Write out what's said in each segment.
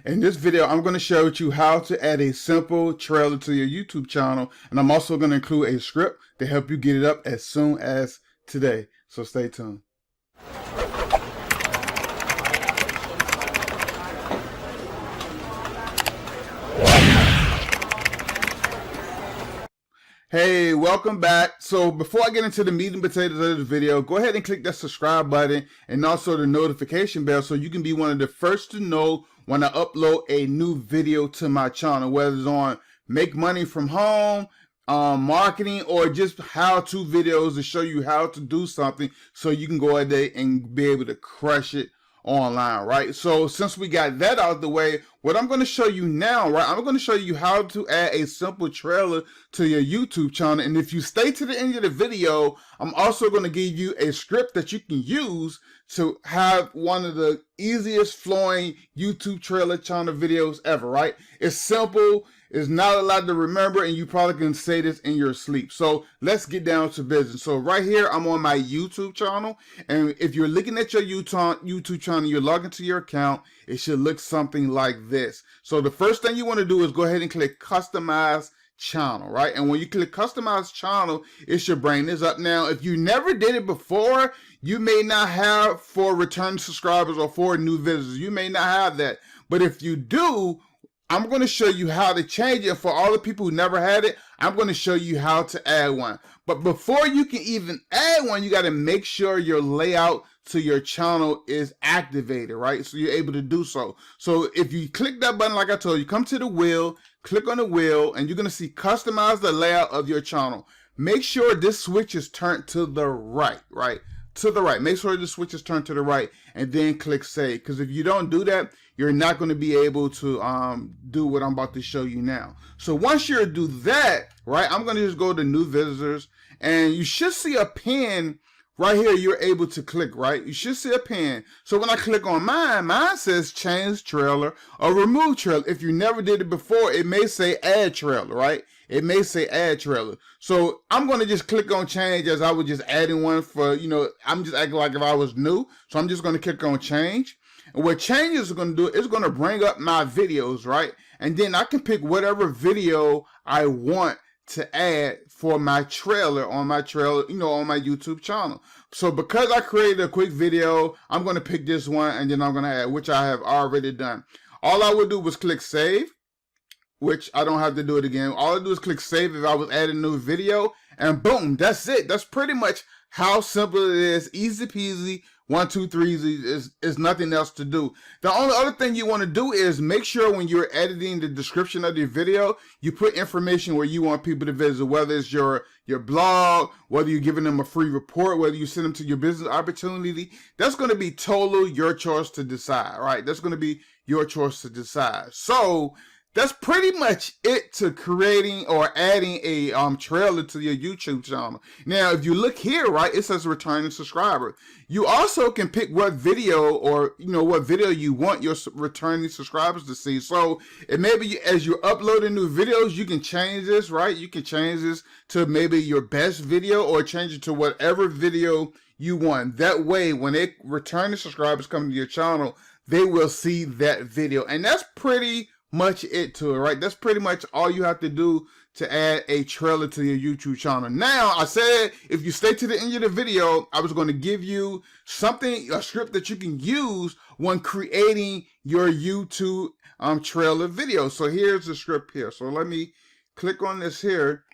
In this video, I'm going to show you how to add a simple trailer to your YouTube channel, and I'm also going to include a script to help you get it up as soon as today. So stay tuned. Hey, welcome back. So before I get into the meat and potatoes of this video, go ahead and click that subscribe button and also the notification bell so you can be one of the first to know when I upload a new video to my channel, whether it's on make money from home, marketing, or just how-to videos to show you how to do something so you can go out there and be able to crush it online, right? So since we got that out of the way, what I'm going to show you now, right, I'm going to show you how to add a simple trailer to your YouTube channel. And if you stay to the end of the video, I'm also going to give you a script that you can use to have one of the easiest flowing YouTube trailer channel videos ever, right? It's simple. It's not a lot to remember, and you probably can say this in your sleep. So let's get down to business. So right here, I'm on my YouTube channel, and if you're looking at your YouTube channel, you're logging to your account, it should look something like this. So the first thing you want to do is go ahead and click Customize Channel, right? And when you click Customize Channel, it should bring this up. Now, if you never did it before, you may not have for return subscribers or for new visitors. You may not have that. But if you do, I'm going to show you how to change it. For all the people who never had it, I'm going to show you how to add one. But before you can even add one, you got to make sure your layout to your channel is activated, right? So you're able to do so. So if you click that button, like I told you, come to the wheel, click on the wheel, and you're going to see customize the layout of your channel. Make sure this switch is turned to the right, right? To the right. Make sure the switch is turned to the right, and then click save. Because if you don't do that, you're not going to be able to do what I'm about to show you now. So once you do that, right, I'm going to just go to new visitors, and you should see a pin right here. You're able to click, right? You should see a pin. So when I click on mine says change trailer or remove trailer. If you never did it before, it may say add trailer, right? It may say add trailer. So I'm going to just click on change, as I was just adding one for, you know, I'm just acting like if I was new. So I'm just going to click on change. And what change is going to do, it's going to bring up my videos, right? And then I can pick whatever video I want to add for my trailer on my you know, on my YouTube channel. So because I created a quick video, I'm going to pick this one, and then I'm going to add, which I have already done. All I would do was click save, which I don't have to do it again. All I do is click save if I was adding a new video, and boom, that's it. That's pretty much how simple it is. Easy peasy. 1, 2, 3 is nothing else to do. The only other thing you want to do is make sure when you're editing the description of your video, you put information where you want people to visit, whether it's your blog, whether you're giving them a free report, whether you send them to your business opportunity. That's going to be totally your choice to decide, right? That's going to be your choice to decide. So that's pretty much it to creating or adding a trailer to your YouTube channel. Now, if you look here, right, it says returning subscriber. You also can pick what video or, you know, what video you want your returning subscribers to see. So it may be as you're uploading new videos, you can change this, right? You can change this to maybe your best video or change it to whatever video you want. That way, when they returning subscribers come to your channel, they will see that video. And that's pretty much it to it, right? That's pretty much all you have to do to add a trailer to your YouTube channel. Now, I said if you stay to the end of the video, I was going to give you something, a script that you can use when creating your YouTube trailer video. So here's the script here. So let me click on this here.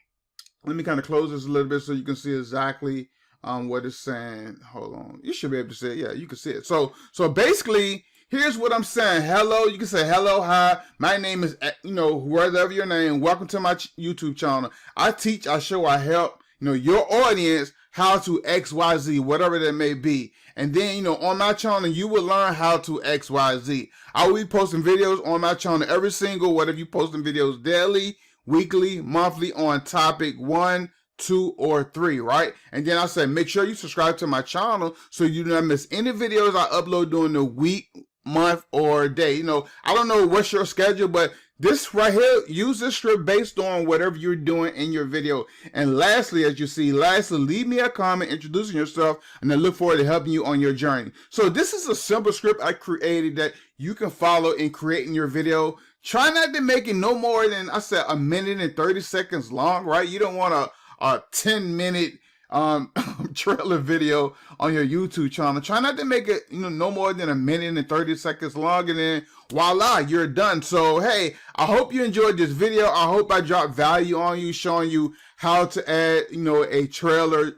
Let me kind of close this a little bit so you can see exactly what it's saying. Hold on. You should be able to see it. Yeah, you can see it. So basically, here's what I'm saying. Hello, you can say hello, hi. My name is, you know, whatever your name. Welcome to my YouTube channel. I teach, I show, I help, you know, your audience how to XYZ, whatever that may be. And then, you know, on my channel, you will learn how to XYZ. I will be posting videos on my channel every single, whatever you posting videos daily, weekly, monthly on topic 1, 2, or 3, right? And then I said, make sure you subscribe to my channel so you don't miss any videos I upload during the week, month, or day. You know, I don't know what's your schedule, but This right here, use this script based on whatever you're doing in your video. And lastly, as you see, leave me a comment introducing yourself, and I look forward to helping you on your journey. So this is a simple script I created that you can follow in creating your video. Try not to make it no more than, I said, 1:30 long, right? You don't want a 10-minute trailer video on your YouTube channel. Try not to make it, no more than 1:30 long, and then voila, you're done. So hey, I hope you enjoyed this video. I hope I dropped value on you, showing you how to add, a trailer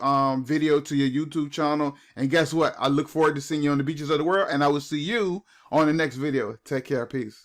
video to your YouTube channel. And guess what? I look forward to seeing you on the beaches of the world, and I will see you on the next video. Take care. Peace.